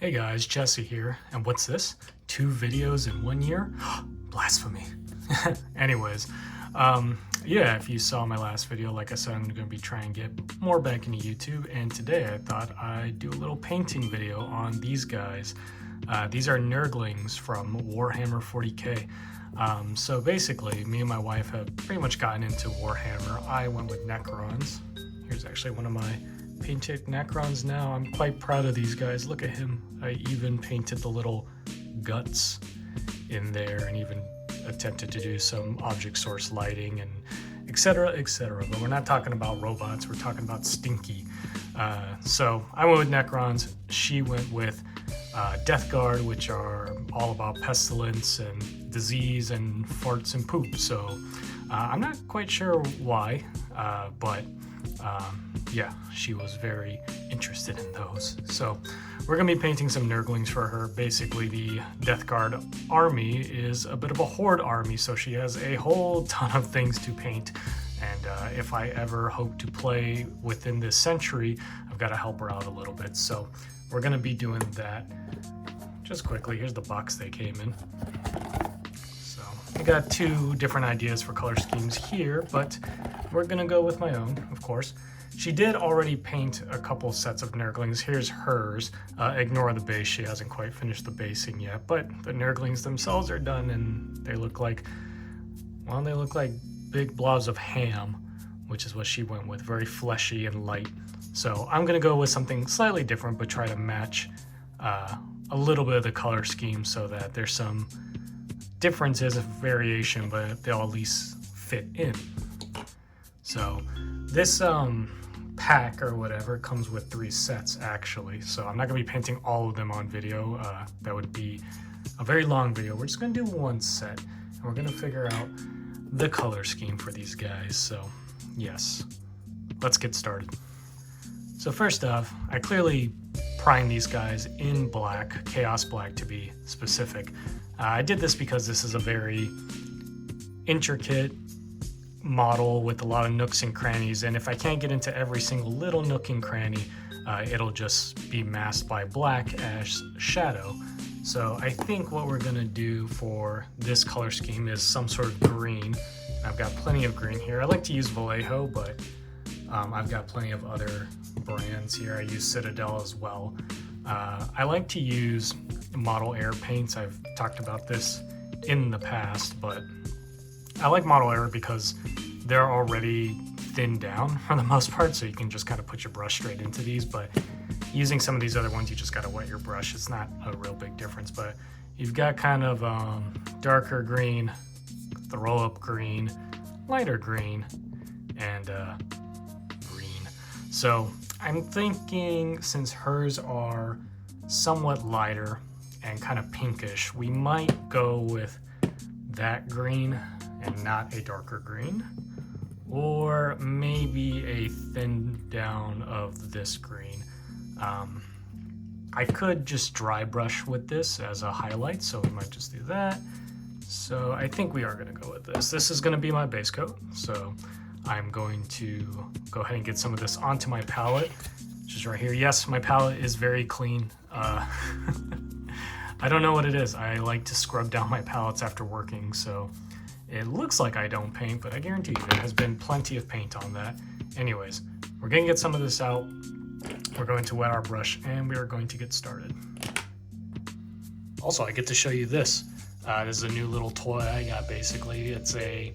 Hey guys, Jesse here, and what's this? 2 videos in 1 year? Blasphemy. Anyways, yeah, if you saw my last video, like I said, I'm going to be trying to get more back into YouTube, and today I thought I'd do a little painting video on these guys. These are Nurglings from Warhammer 40k. So basically, me and my wife have pretty much gotten into Warhammer. I went with Necrons. Here's actually one of my painted Necrons now. I'm quite proud of these guys. Look at him. I even painted the little guts in there and even attempted to do some object source lighting and etc, etc. But we're not talking about robots, we're talking about Stinky. So I went with Necrons. She went with Death Guard, which are all about pestilence and disease and farts and poop. So I'm not quite sure why, but yeah, she was very interested in those. So we're going to be painting some Nurglings for her. Basically, the Death Guard army is a bit of a horde army, so she has a whole ton of things to paint. And if I ever hope to play within this century, I've got to help her out a little bit. So we're going to be doing that. Just quickly, here's the box they came in. So I got 2 different ideas for color schemes here, but we're going to go with my own, of course. She did already paint a couple sets of Nurglings. Here's hers. Ignore the base. She hasn't quite finished the basing yet, but the Nurglings themselves are done, and they look like, well, they look like big blobs of ham, which is what she went with. Very fleshy and light. So I'm going to go with something slightly different, but try to match a little bit of the color scheme so that there's some differences of variation, but they'll at least fit in. So this pack or whatever comes with 3 sets actually, so I'm not going to be painting all of them on video. That would be a very long video. We're just going to do 1 set, and we're going to figure out the color scheme for these guys. So yes, let's get started. So first off, I clearly primed these guys in black, Chaos Black to be specific. I did this because this is a very intricate model with a lot of nooks and crannies, and if I can't get into every single little nook and cranny, it'll just be masked by black as shadow. So I think what we're gonna do for this color scheme is some sort of green. I've got plenty of green here. I like to use Vallejo, but I've got plenty of other brands here. I use Citadel as well. I like to use Model Air paints. I've talked about this in the past, but I like Model Air because they're already thinned down for the most part, so you can just kind of put your brush straight into these. But using some of these other ones, you just got to wet your brush. It's not a real big difference, but you've got kind of darker green, the roll-up green, lighter green, and green. So I'm thinking, since hers are somewhat lighter and kind of pinkish, we might go with that green and not a darker green, or maybe a thinned down of this green. I could just dry brush with this as a highlight, so we might just do that. So I think we are going to go with this. This is going to be my base coat, so I'm going to go ahead and get some of this onto my palette, which is right here. Yes, my palette is very clean. I don't know what it is. I like to scrub down my palettes after working, so it looks like I don't paint, but I guarantee you there has been plenty of paint on that. Anyways, we're going to get some of this out. We're going to wet our brush, and we are going to get started. Also, I get to show you this. This is a new little toy I got, basically. It's a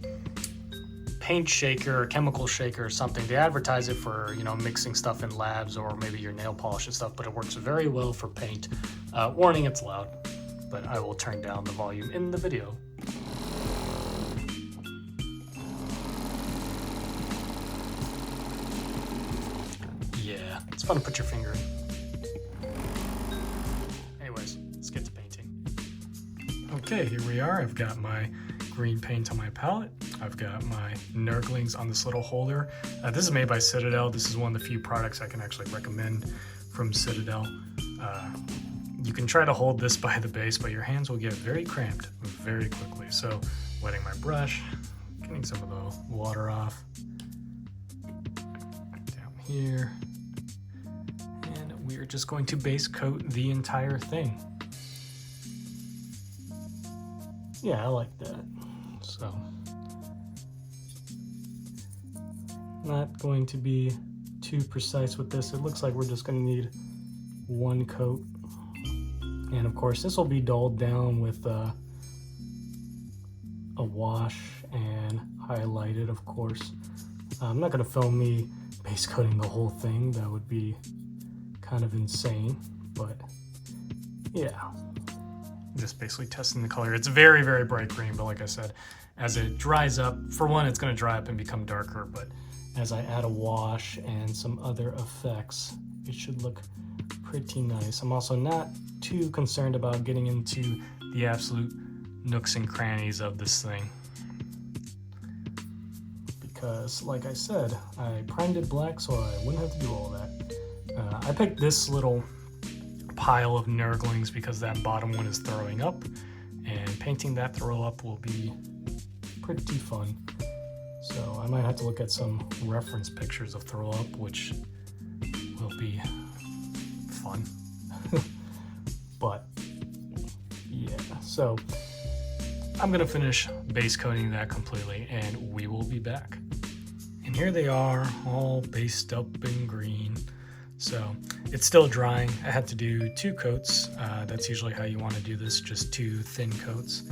paint shaker or chemical shaker or something. They advertise it for, you know, mixing stuff in labs or maybe your nail polish and stuff, but it works very well for paint. Warning, it's loud, but I will turn down the volume in the video. Yeah, it's fun to put your finger in. Anyways, let's get to painting. Okay, here we are. I've got my green paint on my palette. I've got my Nurglings on this little holder. This is made by Citadel. This is one of the few products I can actually recommend from Citadel. You can try to hold this by the base, but your hands will get very cramped very quickly. So wetting my brush, getting some of the water off. Down here. And we you're just going to base coat the entire thing. Yeah, I like that. So, not going to be too precise with this. It looks like we're just going to need one coat. And of course, this will be dulled down with a wash and highlighted, of course. I'm not going to film me base coating the whole thing. That would be kind of insane, but yeah. Just basically testing the color. It's very, very bright green, but like I said, as it dries up, for one, it's going to dry up and become darker, but as I add a wash and some other effects, it should look pretty nice. I'm also not too concerned about getting into the absolute nooks and crannies of this thing, because like I said, I primed it black so I wouldn't have to do all that. I picked this little pile of Nurglings because that bottom one is throwing up, and painting that throw up will be pretty fun. So I might have to look at some reference pictures of throw up, which will be fun. But yeah, so I'm gonna finish base coating that completely and we will be back. And here they are, all based up in green. So it's still drying. I had to do 2 coats. That's usually how you want to do this, just 2 thin coats.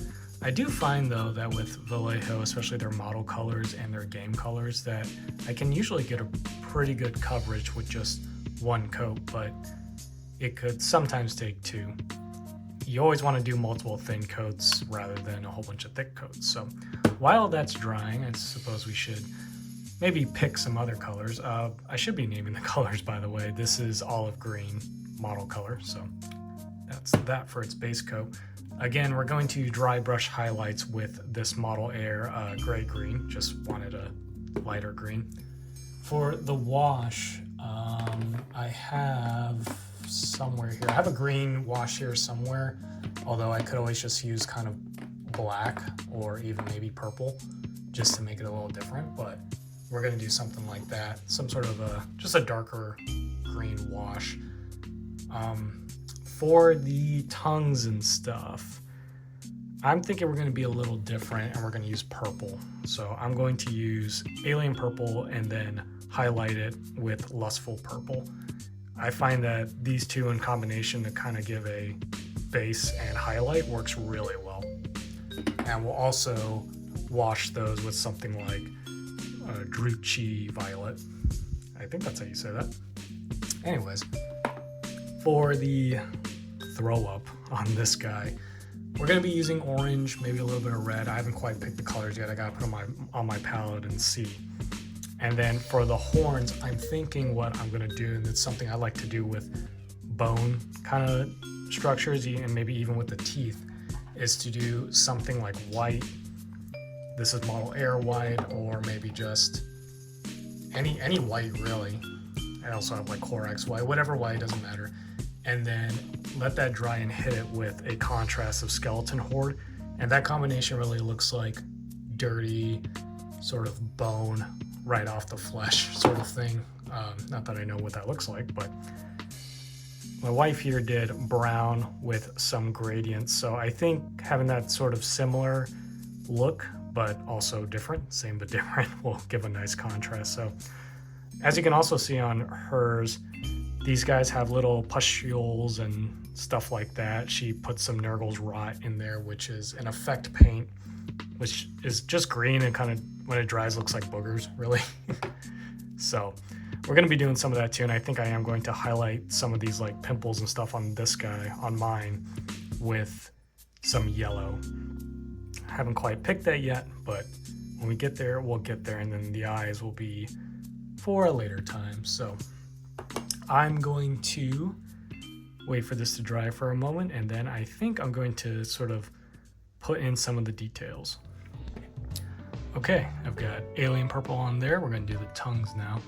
I do find though that with Vallejo, especially their model colors and their game colors, that I can usually get a pretty good coverage with just 1 coat, but it could sometimes take 2. You always want to do multiple thin coats rather than a whole bunch of thick coats. So while that's drying, I suppose we should maybe pick some other colors. I should be naming the colors, by the way. This is olive green model color, so that's that for its base coat. Again, we're going to dry brush highlights with this Model Air gray green. Just wanted a lighter green. For the wash, I have somewhere here. I have a green wash here somewhere, although I could always just use kind of black or even maybe purple just to make it a little different, but we're going to do something like that. Some sort of just a darker green wash. For the tongues and stuff, I'm thinking we're going to be a little different and we're going to use purple. So I'm going to use alien purple and then highlight it with lustful purple. I find that these two in combination to kind of give a base and highlight works really well. And we'll also wash those with something like Druchii Violet. I think that's how you say that. Anyways, for the throw up on this guy, we're going to be using orange, maybe a little bit of red. I haven't quite picked the colors yet. I got to put them on my palette and see. And then for the horns, I'm thinking what I'm going to do, and it's something I like to do with bone kind of structures, and maybe even with the teeth, is to do something like white. This is Model Air white, or maybe just any white really. I also have like Clorox white, whatever white, doesn't matter. And then let that dry and hit it with a contrast of skeleton horde. And that combination really looks like dirty sort of bone right off the flesh sort of thing. Not that I know what that looks like, but my wife here did brown with some gradients. So I think having that sort of similar look, but also different, same but different, will give a nice contrast. So as you can also see on hers, these guys have little pustules and stuff like that. She put some Nurgles Rot in there, which is an effect paint, which is just green and kind of, when it dries, looks like boogers, really. So we're going to be doing some of that too, and I think I am going to highlight some of these like pimples and stuff on this guy, on mine, with some yellow. I haven't quite picked that yet, but when we get there, we'll get there, and then the eyes will be for a later time. So I'm going to wait for this to dry for a moment, and then I think I'm going to sort of put in some of the details. Okay, I've got alien purple on there. We're going to do the tongues now.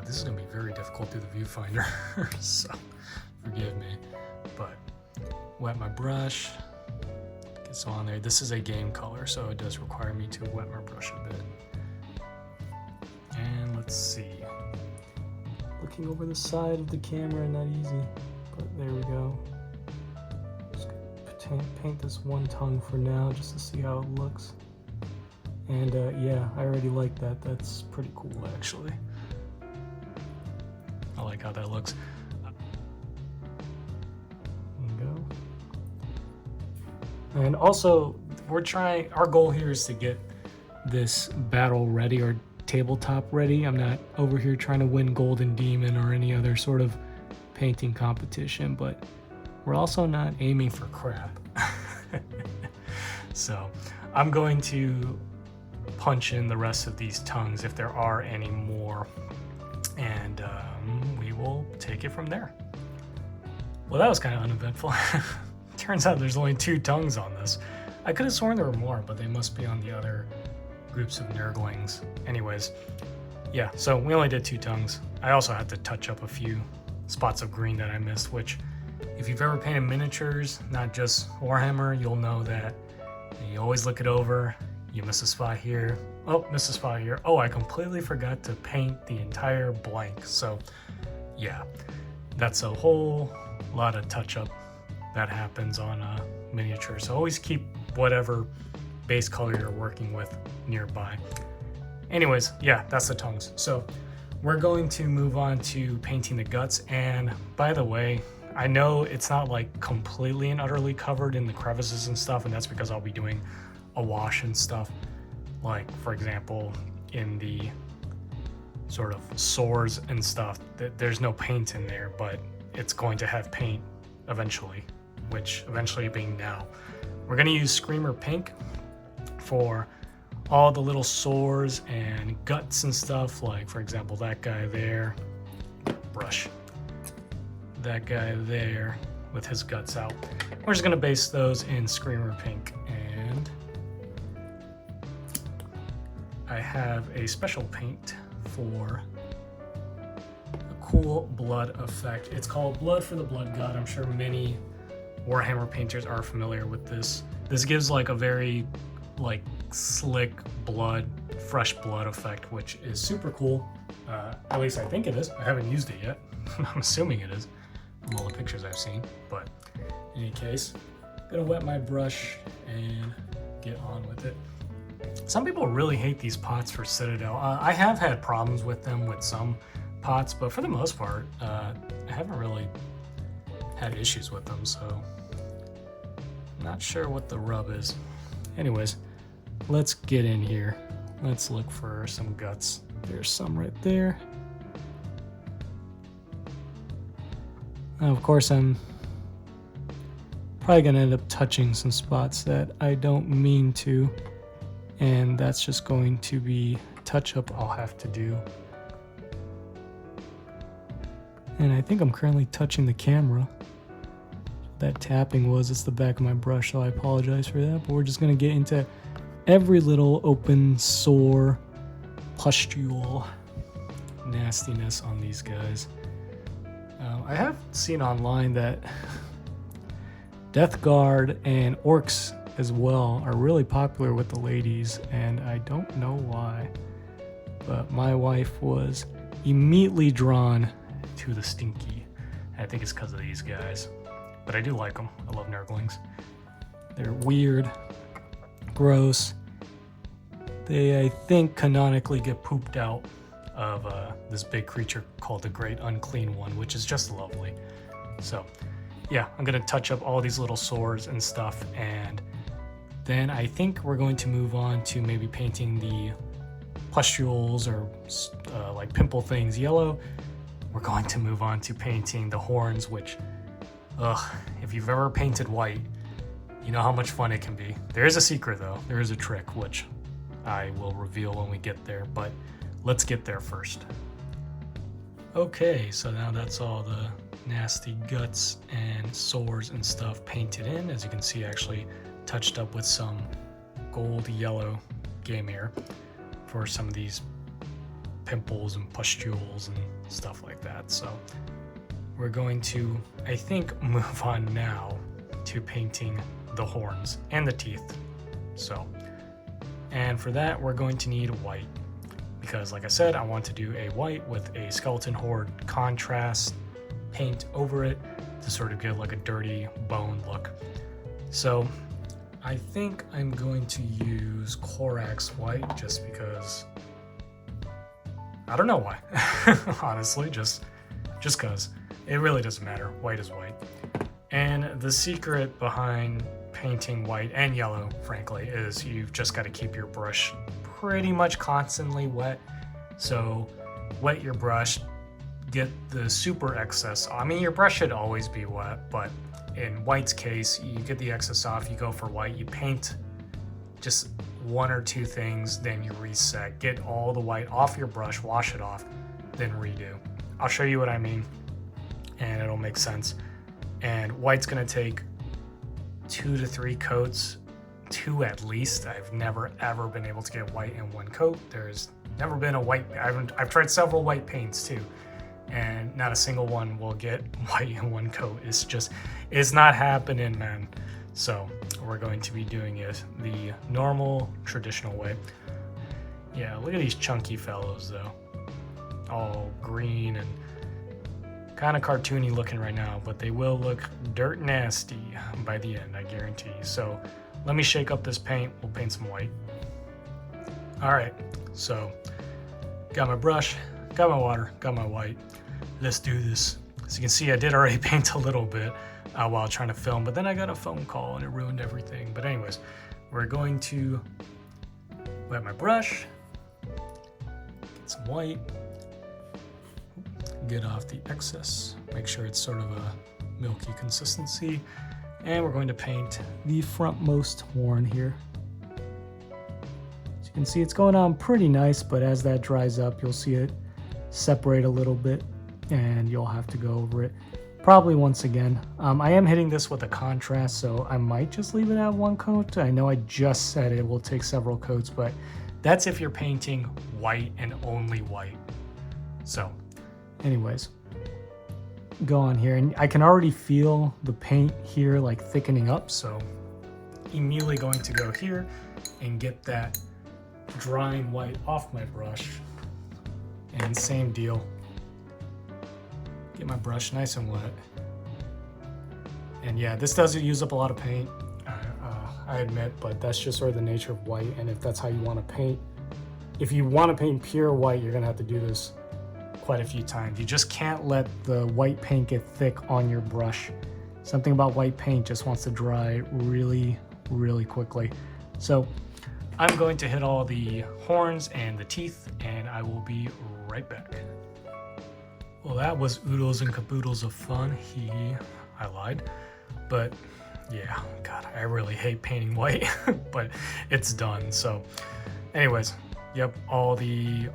This is going to be very difficult through the viewfinder, so forgive me. But wet my brush, get some on there. This is a game color, so it does require me to wet my brush a bit. And let's see. looking over the side of the camera, not easy, but there we go. Just gonna paint this one tongue for now just to see how it looks. And yeah, I already like that. That's pretty cool, actually. I like how that looks. There you go. And also, our goal here is to get this battle ready, or tabletop ready. I'm not over here trying to win Golden Demon or any other sort of painting competition, but we're also not aiming for crap. So I'm going to punch in the rest of these tongues if there are any more, and we will take it from there. Well, that was kind of uneventful. Turns out there's only 2 tongues on this. I could have sworn there were more, but they must be on the other groups of Nurglings. Anyways, yeah, so we only did 2 tongues. I also had to touch up a few spots of green that I missed, which if you've ever painted miniatures, not just Warhammer, you'll know that you always look it over, you miss a spot here, oh, miss a spot here, oh, I completely forgot to paint the entire blank. So yeah, that's a whole lot of touch up that happens on a miniature. So always keep whatever base color you're working with nearby. Anyways, yeah, that's the tongues. So we're going to move on to painting the guts. And by the way, I know it's not like completely and utterly covered in the crevices and stuff, and that's because I'll be doing a wash and stuff. Like, for example, in the sort of sores and stuff, there's no paint in there, but it's going to have paint eventually, which eventually being now. We're going to use Screamer Pink for all the little sores and guts and stuff, like for example that guy there, brush, that guy there with his guts out. We're just going to base those in Screamer Pink, and I have a special paint for a cool blood effect. It's called Blood for the Blood God. I'm sure many Warhammer painters are familiar with this. This gives like a very like slick blood, fresh blood effect, which is super cool. At least I think it is. I haven't used it yet. I'm assuming it is from all the pictures I've seen. But in any case, I'm gonna wet my brush and get on with it. Some people really hate these pots for Citadel. I have had problems with them with some pots, but for the most part, I haven't really had issues with them, so not sure what the rub is. Anyways, let's get in here. Let's look for some guts. There's some right there. Now, of course, I'm probably gonna end up touching some spots that I don't mean to, and that's just going to be touch up I'll have to do. And I think I'm currently touching the camera. That tapping was, it's the back of my brush, so I apologize for that, but we're just gonna get into every little open sore pustule nastiness on these guys. I have seen online that Death Guard and Orcs as well are really popular with the ladies, and I don't know why, but my wife was immediately drawn to the Stinky. I think it's because of these guys, but I do like them. I love Nurglings. They're weird, gross. They, I think, canonically get pooped out of this big creature called the Great Unclean One, which is just lovely. So yeah, I'm gonna touch up all these little sores and stuff, and then I think we're going to move on to maybe painting the pustules or like pimple things yellow. We're going to move on to painting the horns, which, if you've ever painted white, you know how much fun it can be. There is a secret though, there is a trick, which I will reveal when we get there, but let's get there first. Okay, so now that's all the nasty guts and sores and stuff painted in. As you can see, actually touched up with some gold yellow game air for some of these pimples and pustules and stuff like that. So we're going to, I think, move on now to painting the horns and the teeth. So, and for that we're going to need white. because like I said, I want to do a white with a skeleton horde contrast paint over it to sort of give like a dirty bone look. So I think I'm going to use Korax white just because, I don't know why, honestly, just cause. It really doesn't matter, white is white. And the secret behind painting white and yellow, frankly, is you've just got to keep your brush pretty much constantly wet. So wet your brush, get the super excess. I mean, your brush should always be wet, but in white's case, you get the excess off, you go for white, you paint just one or two things, then you reset, get all the white off your brush, wash it off, then redo. I'll show you what I mean, and it'll make sense. And white's gonna take 2 to 3 coats, 2 at least. I've never ever been able to get white in one coat. There's never been a white, I've tried several white paints too, and not a single one will get white in one coat. It's not happening, man. So we're going to be doing it the normal, traditional way. Yeah, look at these chunky fellows though. All green and kind of cartoony looking right now, but they will look dirt nasty by the end, I guarantee you. So let me shake up this paint. We'll paint some white. All right, so got my brush, got my water, got my white. Let's do this. As you can see, I did already paint a little bit while trying to film, but then I got a phone call and it ruined everything. But anyways, we're going to wet my brush, get some white, get off the excess, make sure it's sort of a milky consistency, and we're going to paint the frontmost horn here. As you can see, it's going on pretty nice, but as that dries up, you'll see it separate a little bit, and you'll have to go over it probably once again. I am hitting this with a contrast, so I might just leave it at 1 coat. I know I just said it will take several coats, but that's if you're painting white and only white. So anyways, go on here, and I can already feel the paint here like thickening up, so immediately going to go here and get that drying white off my brush, and same deal, get my brush nice and wet. And yeah, this does use up a lot of paint, I admit, but that's just sort of the nature of white. And if that's how you want to paint, if you want to paint pure white, you're gonna have to do this quite a few times. You just can't let the white paint get thick on your brush. Something about white paint just wants to dry really, really quickly. So I'm going to hit all the horns and the teeth, and I will be right back. Well, that was oodles and caboodles of fun. I lied. But yeah, God, I really hate painting white, but it's done. So anyways, yep, all the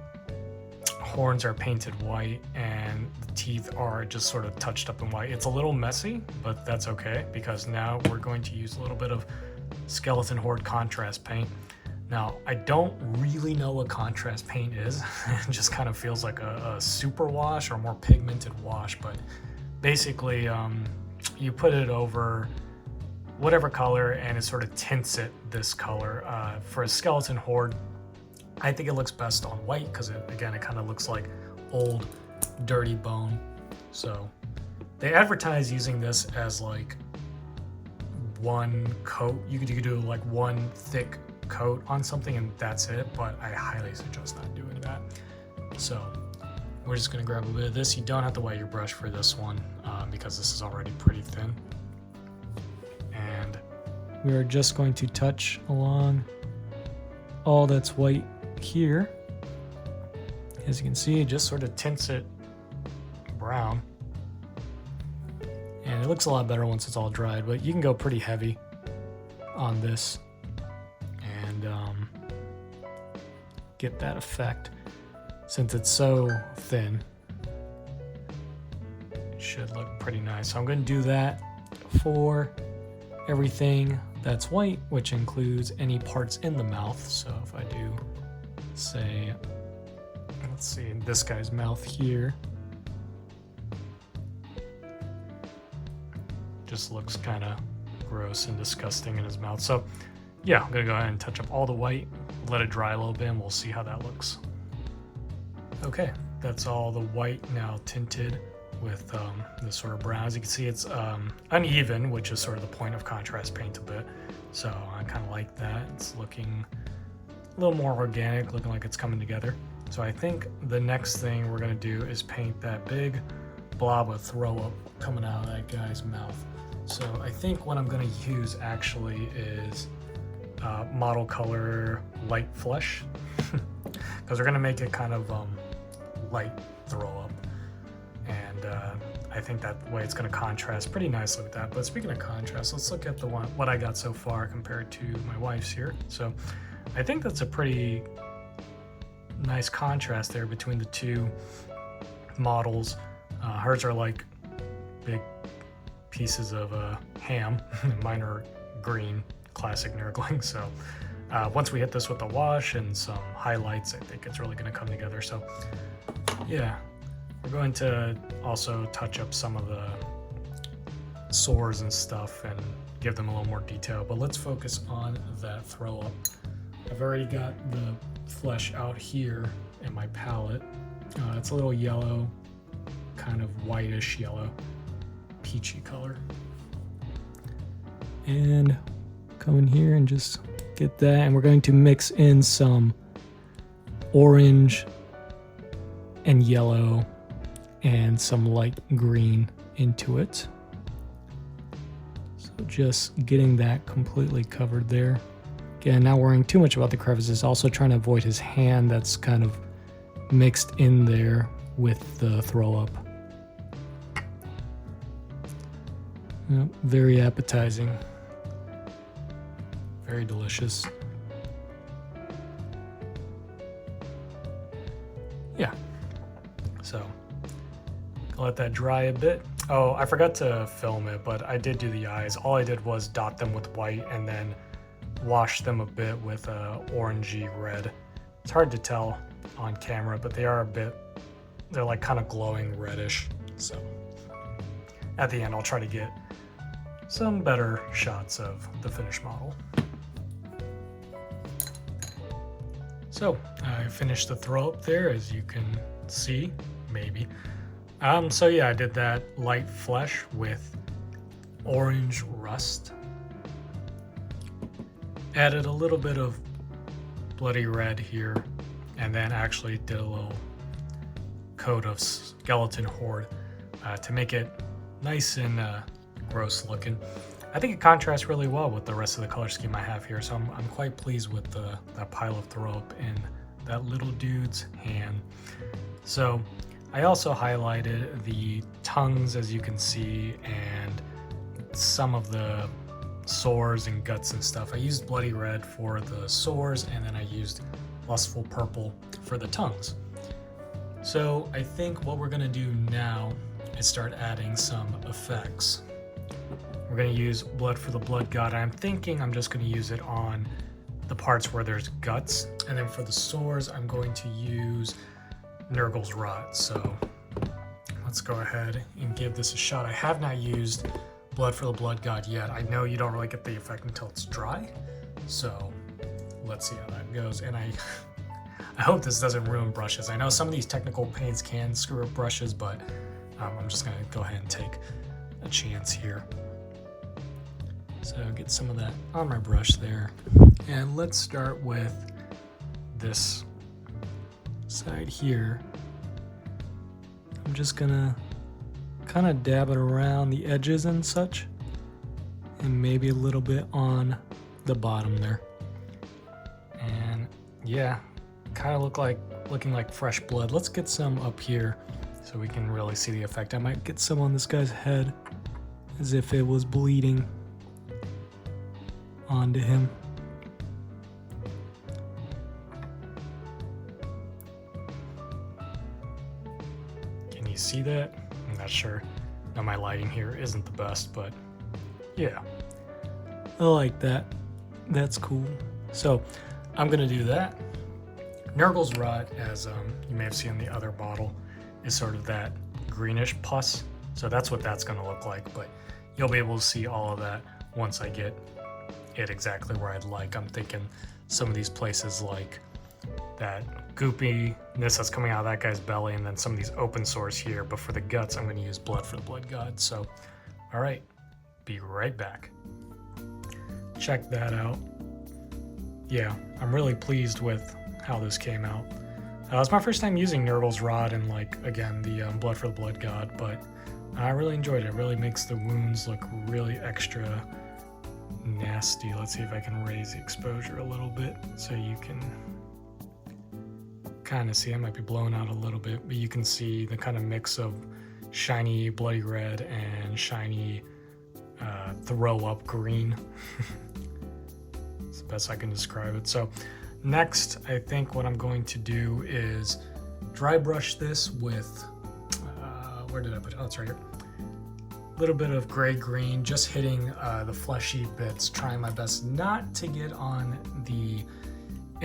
horns are painted white and the teeth are just sort of touched up in white. It's a little messy, but that's okay, because now we're going to use a little bit of skeleton horde contrast paint. Now, I don't really know what contrast paint is. It just kind of feels like a super wash or more pigmented wash, but basically you put it over whatever color and it sort of tints it this color. For a skeleton horde, I think it looks best on white because it kind of looks like old dirty bone. So they advertise using this as like 1 coat. You could do like 1 thick coat on something and that's it, but I highly suggest not doing that. So we're just gonna grab a bit of this. You don't have to wet your brush for this one because this is already pretty thin. And we are just going to touch along all that's white here. As you can see, it just sort of tints it brown, and it looks a lot better once it's all dried, but you can go pretty heavy on this and get that effect. Since it's so thin, it should look pretty nice. So I'm going to do that for everything that's white, which includes any parts in the mouth. So if I do, say, let's see, this guy's mouth here, just looks kind of gross and disgusting in his mouth. So yeah, I'm gonna go ahead and touch up all the white, let it dry a little bit, and we'll see how that looks. Okay, that's all the white now tinted with this sort of brown. As you can see, it's uneven, which is sort of the point of contrast paint a bit. So I kind of like that. It's looking a little more organic, looking like it's coming together. So I think the next thing we're gonna do is paint that big blob of throw up coming out of that guy's mouth. So I think what I'm gonna use actually is model color light flesh, because we're gonna make it kind of light throw up. And I think that way it's gonna contrast pretty nicely with that. But speaking of contrast, let's look at what I got so far compared to my wife's here. So I think that's a pretty nice contrast there between the two models. Hers are like big pieces of ham. Mine are green, classic Nurglings. So once we hit this with the wash and some highlights, I think it's really going to come together. So yeah, we're going to also touch up some of the sores and stuff and give them a little more detail. But let's focus on that throw up. I've already got the flesh out here in my palette. It's a little yellow, kind of whitish yellow, peachy color. And come in here and just get that, and we're going to mix in some orange and yellow and some light green into it. So just getting that completely covered there. Again, not worrying too much about the crevices, also trying to avoid his hand that's kind of mixed in there with the throw up. Yep, very appetizing. Very delicious. Yeah. So, let that dry a bit. Oh, I forgot to film it, but I did do the eyes. All I did was dot them with white and then wash them a bit with orangey red. It's hard to tell on camera, but they are they're like kind of glowing reddish. So at the end, I'll try to get some better shots of the finished model. So I finished the throw up there, as you can see, maybe. So yeah, I did that light flesh with orange rust. Added a little bit of bloody red here, and then actually did a little coat of skeleton horde to make it nice and gross looking. I think it contrasts really well with the rest of the color scheme I have here, so I'm quite pleased with that pile of throw up in that little dude's hand. So I also highlighted the tongues, as you can see, and some of the sores and guts and stuff. I used bloody red for the sores, and then I used lustful purple for the tongues. So I think what we're gonna do now is start adding some effects. We're gonna use blood for the blood god. I'm thinking I'm just gonna use it on the parts where there's guts, and then for the sores, I'm going to use Nurgle's rot. So let's go ahead and give this a shot. I have not used blood for the blood god yet. I know you don't really get the effect until it's dry, so let's see how that goes. And I hope this doesn't ruin brushes. I know some of these technical paints can screw up brushes, but I'm just gonna go ahead and take a chance here. So get some of that on my brush there. And let's start with this side here. I'm just gonna kind of dab it around the edges and such, and maybe a little bit on the bottom there. And yeah, kind of looking like fresh blood. Let's get some up here so we can really see the effect. I might get some on this guy's head as if it was bleeding onto him. Can you see that? I'm not sure. Now my lighting here isn't the best, but yeah, I like that. That's cool. So I'm gonna do that. Nurgle's rot, as you may have seen in the other bottle, is sort of that greenish pus. So that's what that's gonna look like, but you'll be able to see all of that once I get it exactly where I'd like. I'm thinking some of these places like that goopiness that's coming out of that guy's belly, and then some of these open sores here. But for the guts, I'm going to use blood for the blood god. So, all right, be right back. Check that out. Yeah, I'm really pleased with how this came out. It's my first time using Nurgle's rod and, like, again, the blood for the blood god, but I really enjoyed it. It really makes the wounds look really extra nasty. Let's see if I can raise the exposure a little bit so you can kind of see. I might be blown out a little bit, but you can see the kind of mix of shiny bloody red and shiny throw up green. It's the best I can describe it. So next, I think what I'm going to do is dry brush this with where did I put it? Oh, it's right here. A little bit of gray green, just hitting the fleshy bits, trying my best not to get on the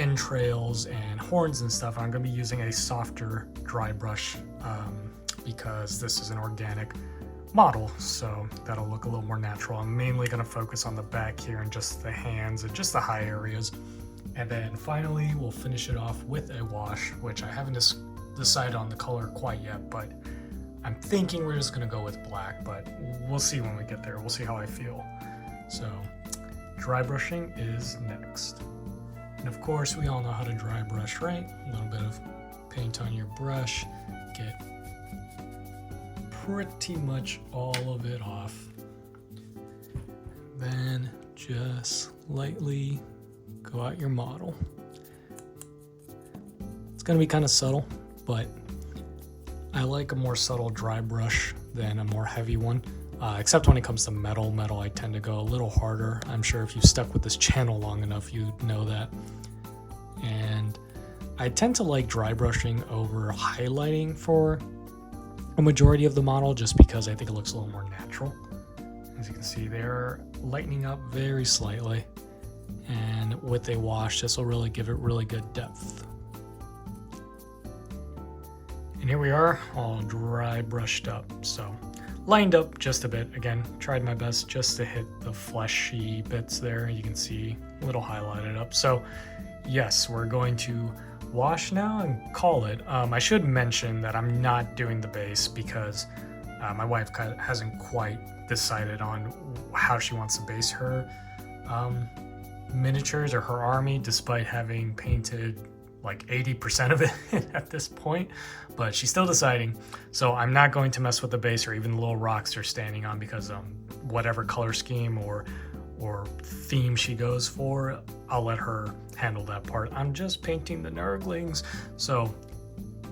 entrails and horns and stuff. I'm going to be using a softer dry brush because this is an organic model, so that'll look a little more natural. I'm mainly going to focus on the back here and just the hands and just the high areas. And then finally, we'll finish it off with a wash, which I haven't decided on the color quite yet, but I'm thinking we're just going to go with black, but we'll see when we get there. We'll see how I feel. So dry brushing is next. And of course, we all know how to dry brush, right? A little bit of paint on your brush, get pretty much all of it off. Then just lightly go at your model. It's going to be kind of subtle, but I like a more subtle dry brush than a more heavy one. Except when it comes to metal. Metal, I tend to go a little harder. I'm sure if you've stuck with this channel long enough, you know that. And I tend to like dry brushing over highlighting for a majority of the model, just because I think it looks a little more natural. As you can see, they're lightening up very slightly. And with a wash, this will really give it really good depth. And here we are, all dry brushed up. So lined up just a bit. Again, tried my best just to hit the fleshy bits there. You can see a little highlighted up. So yes, we're going to wash now and call it. I should mention that I'm not doing the base because my wife hasn't quite decided on how she wants to base her miniatures or her army, despite having painted like 80% of it at this point, but she's still deciding. So I'm not going to mess with the base or even the little rocks they're standing on, because whatever color scheme or theme she goes for, I'll let her handle that part. I'm just painting the Nurglings. So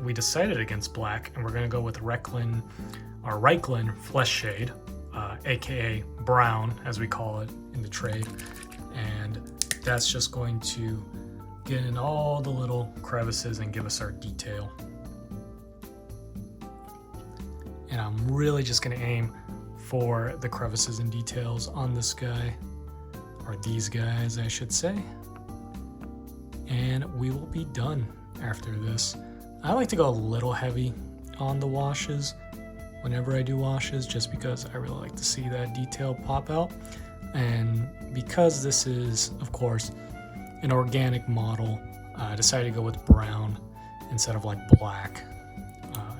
we decided against black, and we're going to go with Reiklin Flesh Shade, aka brown as we call it in the trade, and that's just going to get in all the little crevices and give us our detail. And I'm really just going to aim for the crevices and details on this guy, or these guys I should say, and we will be done after this. I like to go a little heavy on the washes whenever I do washes, just because I really like to see that detail pop out. And because this is, of course, an organic model, I decided to go with brown instead of like black,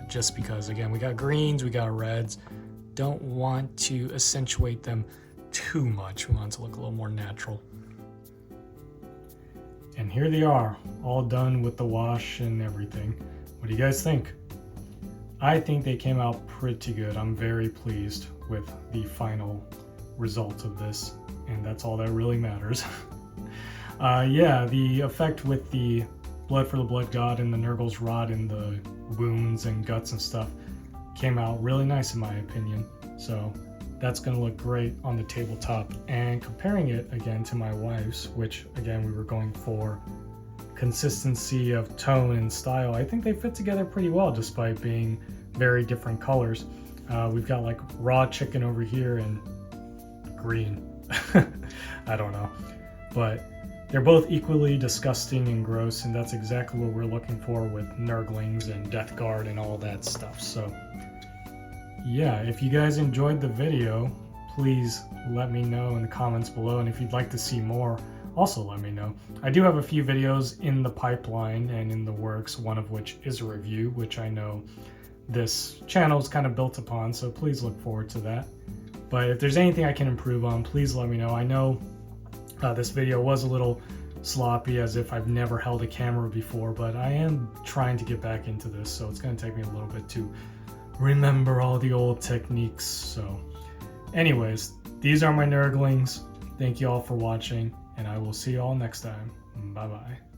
just because, again, we got greens, we got reds. Don't want to accentuate them too much. We want it to look a little more natural. And here they are, all done with the wash and everything. What do you guys think? I think they came out pretty good. I'm very pleased with the final result of this, and that's all that really matters. Yeah, the effect with the blood for the blood god and the Nurgle's rod and the wounds and guts and stuff came out really nice in my opinion. So that's going to look great on the tabletop. And comparing it again to my wife's, which again we were going for consistency of tone and style, I think they fit together pretty well despite being very different colors. We've got like raw chicken over here and green. I don't know, but they're both equally disgusting and gross, and that's exactly what we're looking for with Nurglings and Death Guard and all that stuff. So yeah, if you guys enjoyed the video, please let me know in the comments below, and if you'd like to see more also let me know. I do have a few videos in the pipeline and in the works, one of which is a review, which I know this channel is kind of built upon, so please look forward to that. But if there's anything I can improve on, please let me know. I know this video was a little sloppy, as if I've never held a camera before, but I am trying to get back into this, so it's going to take me a little bit to remember all the old techniques. So anyways, these are my Nurglings. Thank you all for watching, and I will see you all next time. Bye bye.